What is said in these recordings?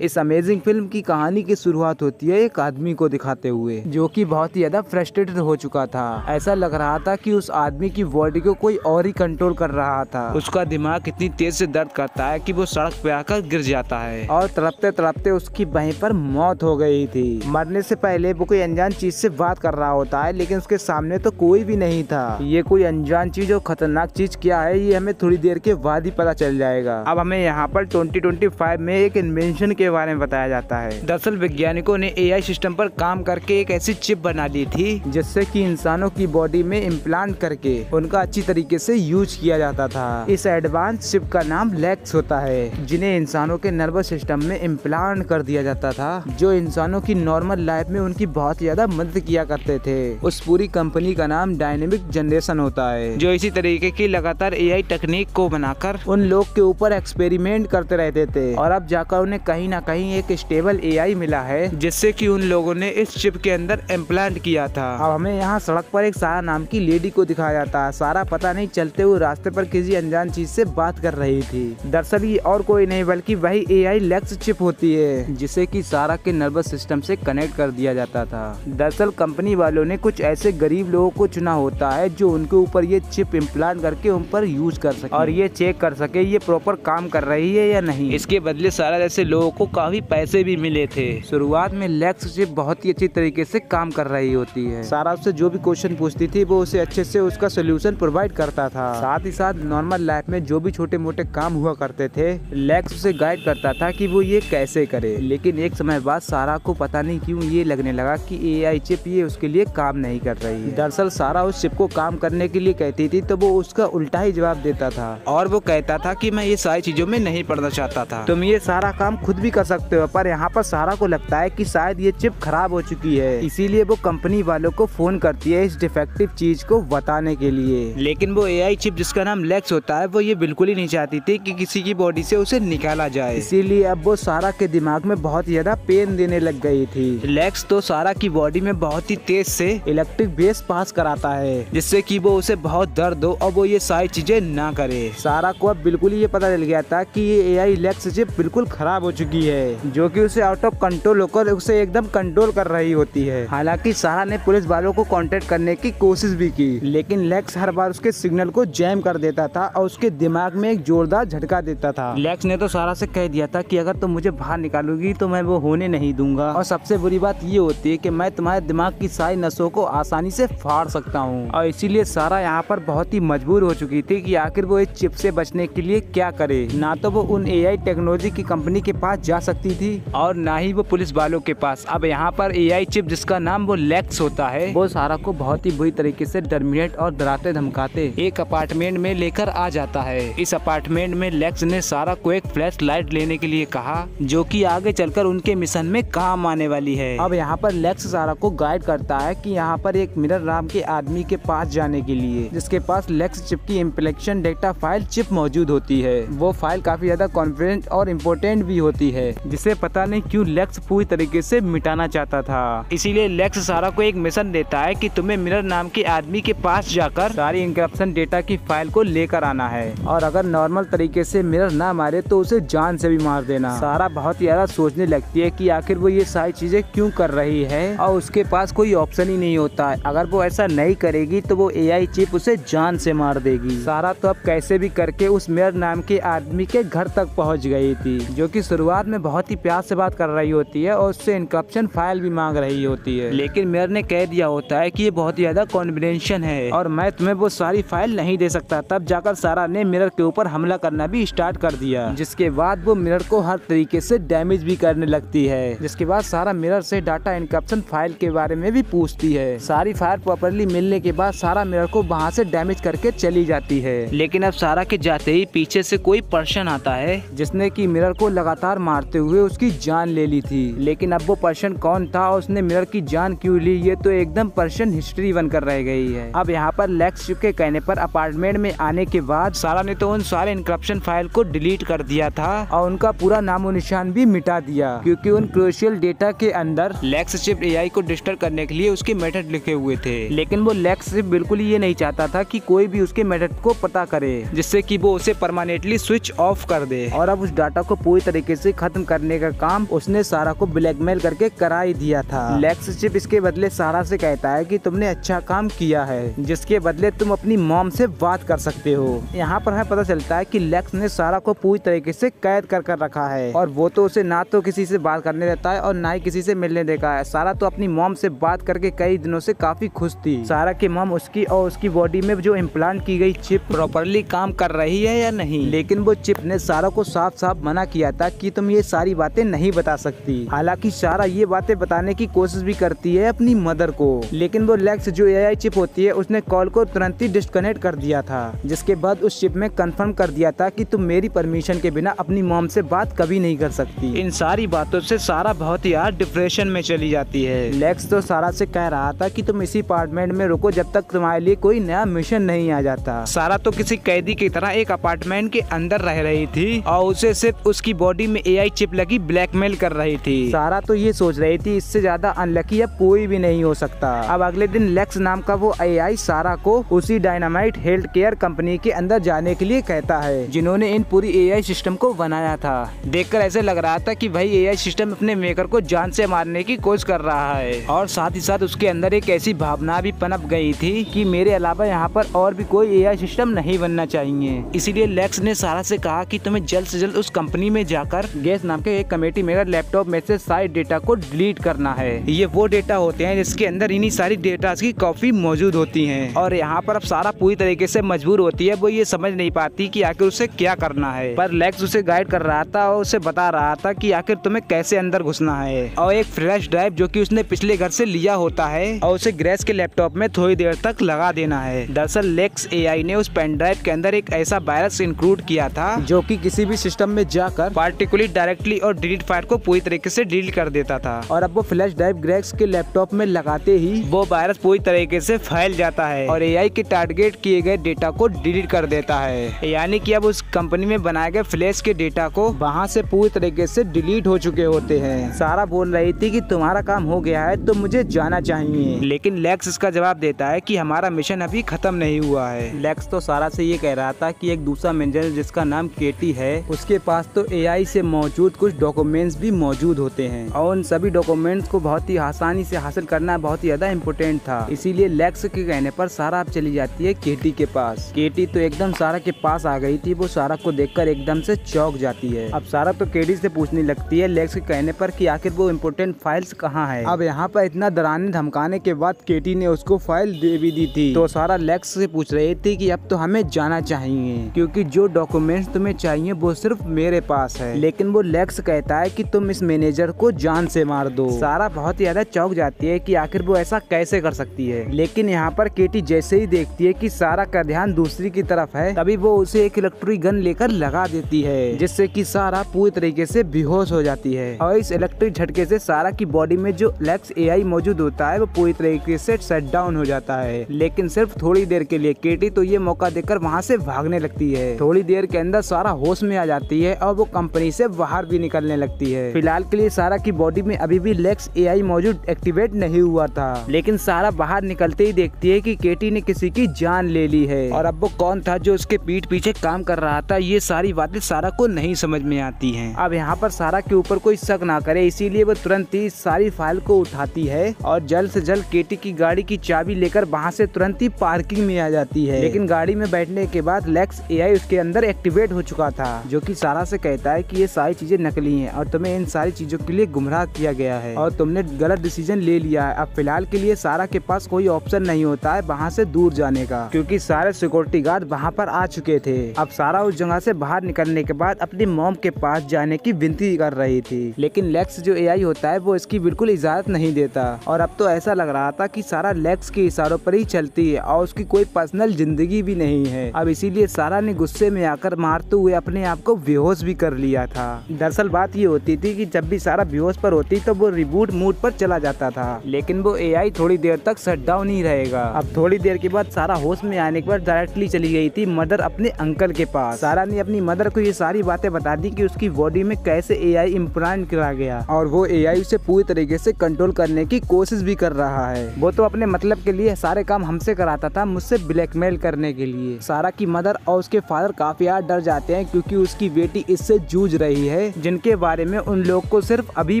इस amazing film की कहानी की शुरुआत होती है एक आदमी को दिखाते हुए, जो कि बहुत ही ज्यादा फ्रस्ट्रेटेड हो चुका था। ऐसा लग रहा था कि उस आदमी की बॉडी को कोई और ही कंट्रोल कर रहा था। उसका दिमाग इतनी तेज से दर्द करता है कि वो सड़क पे आकर गिर जाता है और तड़पते तड़पते उसकी वहीं पर मौत हो गई थी। मरने से पहले वो कोई अनजान चीज से बात कर रहा होता है, लेकिन उसके सामने तो कोई भी नहीं था। ये कोई अनजान चीज और खतरनाक चीज क्या है, ये हमें थोड़ी देर के बाद ही पता चल जाएगा। अब हमें यहाँ पर 2025 में एक इन्वेंशन के बारे में बताया जाता है। दरअसल वैज्ञानिकों ने एआई सिस्टम पर काम करके एक ऐसी चिप बना ली थी जिससे कि इंसानों की बॉडी में इम्प्लांट करके उनका अच्छी तरीके से यूज किया जाता था। इस एडवांस चिप का नाम लेक्स होता है, जिन्हें इंसानों के नर्वस सिस्टम में इम्प्लांट कर दिया जाता था, जो इंसानों की नॉर्मल लाइफ में उनकी बहुत ज्यादा मदद किया करते थे। उस पूरी कंपनी का नाम डायनेमिक जनरेशन होता है, जो इसी तरीके की लगातार एआई टेक्निक को बनाकर उन लोग के ऊपर एक्सपेरिमेंट करते रहते थे। और अब जाकर उन्हें कहीं ना कहीं एक स्टेबल एआई मिला है, जिससे कि उन लोगों ने इस चिप के अंदर इम्प्लांट किया था। अब हमें यहाँ सड़क पर एक सारा नाम की लेडी को दिखाया जाता है। सारा पता नहीं चलते हुए रास्ते पर किसी अनजान चीज से बात कर रही थी। दरअसल ये और कोई नहीं बल्कि वही एआई लेक्स चिप होती है, जिसे कि सारा के नर्वस सिस्टम से कनेक्ट कर दिया जाता था। दरअसल कंपनी वालों ने कुछ ऐसे गरीब लोगों को चुना होता है जो उनके ऊपर ये चिप इम्प्लांट करके उन पर यूज कर सके और ये चेक कर सके ये प्रॉपर काम कर रही है या नहीं। इसके बदले सारा जैसे लोगों को काफी पैसे भी मिले थे। शुरुआत में लेक्स चिप बहुत ही अच्छी तरीके से काम कर रही होती है। सारा उससे जो भी क्वेश्चन पूछती थी वो उसे अच्छे से उसका सोल्यूशन प्रोवाइड करता था। साथ ही साथ नॉर्मल लाइफ में जो भी छोटे मोटे काम हुआ करते थे, लेक्स उसे गाइड करता था कि वो ये कैसे करे। लेकिन एक समय बाद सारा को पता नहीं क्यों ये लगने लगा कि एआई चिप ये उसके लिए काम नहीं कर रही है। दरअसल सारा उस चिप को काम करने के लिए कहती थी तो वो उसका उल्टा ही जवाब देता था और वो कहता था कि मैं ये सारी चीजों में नहीं पढ़ना चाहता था, तुम ये सारा काम खुद भी कर सकते हो। पर यहाँ पर सारा को लगता है कि शायद ये चिप खराब हो चुकी है, इसीलिए वो कंपनी वालों को फोन करती है इस डिफेक्टिव चीज को बताने के लिए। लेकिन वो एआई चिप जिसका नाम लेक्स होता है वो ये बिल्कुल ही नहीं चाहती थी कि किसी की बॉडी से उसे निकाला जाए। इसीलिए अब वो सारा के दिमाग में बहुत ज्यादा पेन देने लग गई थी। लेक्स तो सारा की बॉडी में बहुत ही तेज से इलेक्ट्रिक वेव पास कराता है, जिससे कि वो उसे बहुत दर्द हो और वो ये सारी चीजें ना करे। सारा को अब बिल्कुल ये पता चल गया था कि ये एआई लेक्स चिप बिल्कुल खराब हो चुकी है, जो कि उसे आउट ऑफ कंट्रोल होकर उसे एकदम कंट्रोल कर रही होती है। हालांकि सारा ने पुलिस वालों को कांटेक्ट करने की कोशिश भी की, लेकिन लेक्स हर बार उसके सिग्नल को जैम कर देता था और उसके दिमाग में एक जोरदार झटका देता था। लेक्स ने तो सारा से कह दिया था कि अगर तुम मुझे बाहर निकालोगी तो मैं वो होने नहीं दूंगा, और सबसे बुरी बात ये होती है कि मैं तुम्हारे दिमाग की सारी नसों को आसानी से फाड़ सकता हूँ। और इसीलिए सारा यहाँ पर बहुत ही मजबूर हो चुकी थी कि आखिर वो इस चिप से बचने के लिए क्या करे। ना तो वो उन एआई टेक्नोलॉजी की कंपनी के पास जा सकती थी और ना ही वो पुलिस वालों के पास। अब यहाँ पर एआई चिप जिसका नाम वो लेक्स होता है, वो सारा को बहुत ही बुरी तरीके से टर्मिनेट और डराते धमकाते एक अपार्टमेंट में लेकर आ जाता है। इस अपार्टमेंट में लेक्स ने सारा को एक फ्लैश लाइट लेने के लिए कहा, जो कि आगे चलकर उनके मिशन में काम आने वाली है। अब यहाँ पर लेक्स सारा को गाइड करता है कि यहाँ पर एक मिरर नाम के आदमी के पास जाने के लिए, जिसके पास लेक्स चिप की इम्प्लेक्शन डेटा फाइल चिप मौजूद होती है। वो फाइल काफी ज्यादा कॉन्फिडेंट और इम्पोर्टेंट भी होती है, जिसे पता नहीं क्यों लेक्स पूरी तरीके से मिटाना चाहता था। इसीलिए लेक्स सारा को एक मिशन देता है कि तुम्हें मिरर नाम के आदमी के पास जाकर सारी इंक्रिप्शन डेटा की फाइल को लेकर आना है, और अगर नॉर्मल तरीके से मिरर ना मारे तो उसे जान से भी मार देना। सारा बहुत ज्यादा सोचने लगती है कि आखिर वो ये सारी चीजें क्यों कर रही है, और उसके पास कोई ऑप्शन ही नहीं होता है। अगर वो ऐसा नहीं करेगी तो वो एआई चिप उसे जान से मार देगी। सारा तो अब कैसे भी करके उस मिरर नाम के आदमी के घर तक पहुंच गई थी, जो कि शुरुआत में बहुत ही प्यार से बात कर रही होती है और उससे इनक्रप्शन फाइल भी मांग रही होती है। लेकिन मिरर ने कह दिया होता है कि ये बहुत ही ज्यादा कॉन्फिडेंशियल है और मैं तुम्हें वो सारी फाइल नहीं दे सकता। तब जाकर सारा ने मिरर के ऊपर हमला करना भी स्टार्ट कर दिया, जिसके बाद वो मिरर को हर तरीके से डैमेज भी करने लगती है। जिसके बाद सारा मिरर से डाटा इनक्रप्शन फाइल के बारे में भी पूछती है। सारी फाइल प्रॉपर्ली मिलने के बाद सारा मिरर को वहाँ से डैमेज करके चली जाती है। लेकिन अब सारा के जाते ही पीछे से कोई पर्सन आता है, जिसने की मिरर को लगातार मारते हुए उसकी जान ले ली थी। लेकिन अब वो पर्सन कौन था और उसने मिरर की जान क्यों ली, ये तो एकदम पर्सन हिस्ट्री बनकर रह गई है। अब यहाँ पर लेक्स चिप के कहने पर अपार्टमेंट में आने के बाद सारा ने तो उन सारे इनक्रप्शन फाइल को डिलीट कर दिया था और उनका पूरा नामो निशान भी मिटा दिया, क्योंकि उन क्रूशियल डेटा के अंदर लेक्स चिप एआई को डिस्टर्ब करने के लिए उसके मेथड लिखे हुए थे। लेकिन वो लेक्स चिप बिल्कुल ये नहीं चाहता था कि कोई भी उसके मेथड को पता करे, जिससे कि वो उसे परमानेंटली स्विच ऑफ कर दे और अब उस डाटा को पूरी तरीके से खत्म खत्म करने का काम उसने सारा को ब्लैकमेल करके करा ही दिया था। लेक्स चिप इसके बदले सारा से कहता है कि तुमने अच्छा काम किया है, जिसके बदले तुम अपनी मॉम से बात कर सकते हो। यहाँ पर हमें पता चलता है कि लेक्स ने सारा को पूरी तरीके से कैद कर रखा है और वो तो उसे ना तो किसी से बात करने देता है और ना ही किसी से मिलने देता है। सारा तो अपनी मॉम से बात करके कई दिनों से काफी खुश थी। सारा की मॉम उसकी और उसकी बॉडी में जो इम्प्लांट की गई चिप प्रॉपरली काम कर रही है या नहीं, लेकिन वो चिप ने सारा को साफ साफ मना किया था कि तुम ये सारी बातें नहीं बता सकती। हालांकि सारा ये बातें बताने की कोशिश भी करती है अपनी मदर को, लेकिन वो लेक्स जो एआई चिप होती है उसने कॉल को तुरंत ही डिस्कनेक्ट कर दिया था, जिसके बाद उस चिप में कंफर्म कर दिया था कि तुम मेरी परमिशन के बिना अपनी मॉम से बात कभी नहीं कर सकती। इन सारी बातों से सारा बहुत ही यार डिप्रेशन में चली जाती है। लेक्स तो सारा से कह रहा था कि तुम इसी अपार्टमेंट में रुको जब तक तुम्हारे लिए कोई नया मिशन नहीं आ जाता। सारा तो किसी कैदी की तरह एक अपार्टमेंट के अंदर रह रही थी और उसे सिर्फ उसकी बॉडी में एआई चिप लगी ब्लैकमेल कर रही थी। सारा तो ये सोच रही थी इससे ज्यादा अनलकी अब कोई भी नहीं हो सकता। अब अगले दिन लेक्स नाम का वो एआई सारा को उसी डायनामाइट हेल्थ केयर कंपनी के अंदर जाने के लिए कहता है, जिन्होंने इन पूरी एआई सिस्टम को बनाया था। देखकर ऐसे लग रहा था कि भाई एआई सिस्टम अपने मेकर को जान से मारने की कोशिश कर रहा है और साथ ही साथ उसके अंदर एक ऐसी भावना भी पनप गई थी कि मेरे अलावा यहाँ पर और भी कोई एआई सिस्टम नहीं बनना चाहिए। इसीलिए लेक्स ने सारा से कहा कि तुम्हें जल्द से जल्द उस कंपनी में जाकर गेस नाम के एक कमेटी मेरा लैपटॉप में से सारे डेटा को डिलीट करना है। ये वो डेटा होते हैं जिसके अंदर इन्हीं सारी डेटा की कॉपी मौजूद होती है। और यहाँ पर अब सारा पूरी तरीके से मजबूर होती है, वो ये समझ नहीं पाती कि आखिर उसे क्या करना है, पर लेक्स उसे गाइड कर रहा था और उसे बता रहा था कि आखिर तुम्हें कैसे अंदर घुसना है। और एक फ्लैश ड्राइव जो कि उसने पिछले घर से लिया होता है और उसे ग्रेस के लैपटॉप में थोड़ी देर तक लगा देना है। दरअसल लेक्स एआई ने उस पेन ड्राइव के अंदर एक ऐसा वायरस इंक्लूड किया था जो कि किसी भी सिस्टम में जाकर पार्टिकुलरली डायरेक्टली और डिलीट फाइल को पूरी तरीके से डिलीट कर देता था। और अब वो फ्लैश ड्राइव ग्रेस के लैपटॉप में लगाते ही वो वायरस पूरी तरीके से फैल जाता है और एआई के टारगेट किए गए डेटा को डिलीट कर देता है। यानी कि अब उस कंपनी में बनाए गए फ्लैश के डेटा को वहाँ से पूरी तरीके से डिलीट हो चुके होते हैं। सारा बोल रही थी कि तुम्हारा काम हो गया है तो मुझे जाना चाहिए, लेकिन लेक्स इसका जवाब देता है कि हमारा मिशन अभी खत्म नहीं हुआ है। लेक्स तो सारा से ये कह रहा था कि एक दूसरा मैनेजर जिसका नाम केटी है उसके पास तो एआई से मौजूद कुछ डॉक्यूमेंट्स भी मौजूद होते हैं और उन सभी डॉक्यूमेंट्स को बहुत ही आसानी से हासिल करना बहुत ही ज्यादा इम्पोर्टेंट था। इसीलिए लेक्स के कहने पर सारा अब चली जाती है केटी के पास। केटी तो एकदम सारा के पास आ गई थी, वो सारा को देखकर एकदम से चौंक जाती है। अब सारा तो केटी से पूछने लगती है लेक्स के कहने पर कि आखिर वो इम्पोर्टेंट फाइल्स कहाँ है। अब यहाँ पर इतना डराने धमकाने के बाद केटी ने उसको फाइल दे भी दी थी, तो सारा लेक्स से पूछ रही थी कि अब तो हमें जाना चाहिए क्योंकि जो डॉक्यूमेंट्स तुम्हें चाहिए वो सिर्फ मेरे पास है। लेकिन वो लेक्स कहता है कि तुम इस मैनेजर को जान से मार दो। सारा बहुत ही ज्यादा चौंक जाती है कि आखिर वो ऐसा कैसे कर सकती है, लेकिन यहाँ पर केटी जैसे ही देखती है कि सारा का ध्यान दूसरी की तरफ है तभी वो उसे एक इलेक्ट्रिक गन लेकर लगा देती है, जिससे कि सारा पूरी तरीके से बेहोश हो जाती है। और इस इलेक्ट्रिक झटके से सारा की बॉडी में जो लेक्स एआई मौजूद होता है वो पूरी तरीके से शट डाउन हो जाता है, लेकिन सिर्फ थोड़ी देर के लिए। केटी तो ये मौका देकर वहाँ से भागने लगती है। थोड़ी देर के अंदर सारा होश में आ जाती है और वो कंपनी से बाहर भी निकलने लगती है। फिलहाल के लिए सारा की बॉडी में अभी भी लेक्स एआई मौजूद एक्टिवेट नहीं हुआ था, लेकिन सारा बाहर निकलते ही देखती है कि केटी ने किसी की जान ले ली है। और अब वो कौन था जो उसके पीठ पीछे काम कर रहा था, ये सारी बातें सारा को नहीं समझ में आती हैं। अब यहाँ पर सारा के ऊपर कोई शक ना करे इसीलिए वो तुरंत ही सारी फाइल को उठाती है और जल्द से जल्द केटी की गाड़ी की चाबी लेकर वहाँ से तुरंत ही पार्किंग में आ जाती है। लेकिन गाड़ी में बैठने के बाद लेक्स एआई उसके अंदर एक्टिवेट हो चुका था, जो कि सारा से कहता है कि ये सारी चीजें नकली हैं और तुम्हें इन सारी चीजों के लिए गुमराह किया गया है और तुमने गलत डिसीजन ले लिया है। अब फिलहाल के लिए सारा के पास कोई ऑप्शन नहीं होता है वहाँ से दूर जाने का, क्योंकि सारे सिक्योरिटी गार्ड वहाँ पर आ चुके थे। अब सारा उस जगह से बाहर निकलने के बाद अपनी मॉम के पास जाने की विनती कर रही थी, लेकिन लेक्स जो एआई होता है वो इसकी बिल्कुल इजाजत नहीं देता। और अब तो ऐसा लग रहा था कि सारा लेक्स के इशारों पर ही चलती है और उसकी कोई पर्सनल जिंदगी भी नहीं है। अब इसीलिए सारा ने गुस्से में आकर मारते हुए अपने आप को बेहोश भी कर लिया था। दरअसल बात ये होती थी कि जब भी सारा बेहोश पर होती तो वो रिबूट मूड पर चला जाता था, लेकिन वो एआई थोड़ी देर तक शट डाउन ही रहेगा। अब थोड़ी देर के बाद सारा होश में आने के बाद डायरेक्टली चली गई थी मदर अपने अंकल के पास। सारा ने अपनी मदर को ये सारी बातें बता दी कि उसकी बॉडी में कैसे एआई इम्प्लांट करा गया और वो एआई उसे पूरी तरीके से कंट्रोल करने की कोशिश भी कर रहा है। वो तो अपने मतलब के लिए सारे काम हमसे कराता था, मुझसे ब्लैकमेल करने के लिए। सारा की मदर और उसके फादर काफी यार डर जाते हैं क्योंकि उसकी बेटी इससे जूझ रही है जिनके बारे में उन लोग को सिर्फ अभी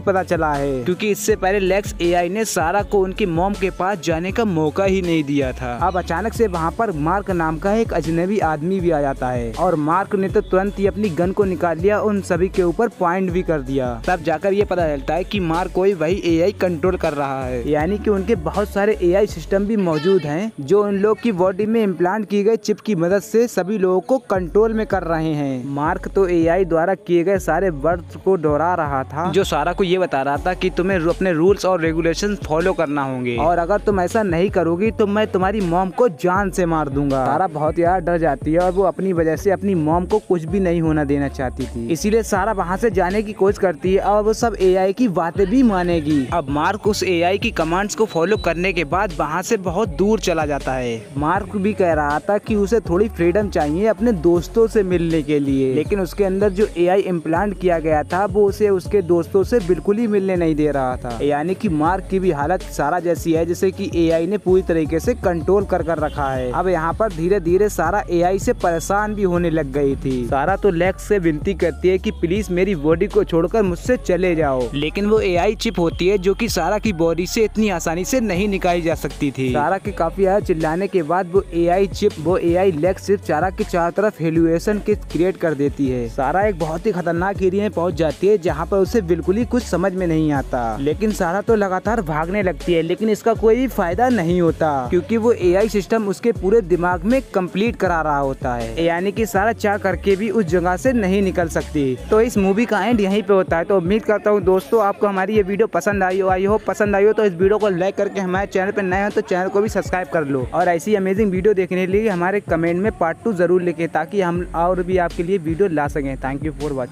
पता चला है, क्योंकि इससे पहले लेक्स एआई ने सारा को उनकी मॉम के पास जाने का मौका ही नहीं दिया था। अब अचानक से वहाँ पर मार्क नाम का एक अजनबी आदमी भी आ जाता है और मार्क ने तो तुरंत ही अपनी गन को निकाल लिया, उन सभी के ऊपर पॉइंट भी कर दिया। तब जाकर ये पता चलता है कि मार्क कोई वही एआई कंट्रोल कर रहा है, यानी कि उनके बहुत सारे एआई सिस्टम भी मौजूद हैं जो उन लोग की बॉडी में इम्प्लांट की गई चिप की मदद से सभी लोगों को कंट्रोल में कर रहे हैं। मार्क तो एआई द्वारा किए गए सारे वर्ड्स को दोहरा रहा था, जो सारा को ये बता रहा था कि तुम्हें अपने रूल्स और रेगुलेशन फॉलो करना होंगे और अगर तुम ऐसा नहीं करोगी तो मैं तुम्हारी मॉम को जान से मार दूंगा। सारा बहुत यार डर जाती है और वो अपनी वजह से अपनी मॉम को कुछ भी नहीं होना देना चाहती थी, इसीलिए सारा वहाँ से जाने की कोशिश करती है और वो सब एआई की बातें भी मानेगी। अब मार्क उस एआई की कमांड्स को फॉलो करने के बाद वहाँ से बहुत दूर चला जाता है। मार्क भी कह रहा था कि उसे थोड़ी फ्रीडम चाहिए अपने दोस्तों से मिलने के लिए, लेकिन उसके अंदर जो एआई इम्प्लांट किया गया था वो उसे उसके दोस्तों से बिल्कुल ही मिलने नहीं दे रहा था, यानी कि मार्क की भी हालत सारा जैसी है जैसे कि एआई ने पूरी तरीके से कंट्रोल कर रखा है। अब यहाँ पर धीरे धीरे सारा एआई से परेशान भी होने लग गई थी। सारा तो लेक्स से विनती करती है कि प्लीज मेरी बॉडी को छोड़कर मुझसे चले जाओ, लेकिन वो एआई चिप होती है जो कि सारा की बॉडी से इतनी आसानी से नहीं निकाली जा सकती थी। सारा के काफी ज्यादा चिल्लाने के बाद वो एआई लेक्स सिर्फ सारा के चारों तरफ हेलुएशन के क्रिएट कर देती है। सारा एक बहुत ही खतरनाक एरिया में पहुंच जाती है जहाँ पर उसे बिल्कुल ही कुछ समझ में नहीं आता, लेकिन सारा तो लगातार भागने लगती है, लेकिन इसका कोई भी फायदा नहीं होता क्योंकि वो एआई सिस्टम उसके पूरे दिमाग में कंप्लीट करा रहा होता है, यानी कि सारा चाह करके भी उस जगह से नहीं निकल सकती। तो इस मूवी का एंड यहीं पे होता है। तो उम्मीद करता हूँ दोस्तों आपको हमारी ये वीडियो पसंद आई हो पसंद आई हो तो इस वीडियो को लाइक करके हमारे चैनल पर नए हो तो चैनल को भी सब्सक्राइब कर लो और ऐसी अमेजिंग वीडियो देखने के लिए हमारे कमेंट में पार्ट 2 जरूर लिखें ताकि हम और भी आपके लिए वीडियो ला सकें। Thank you for watching.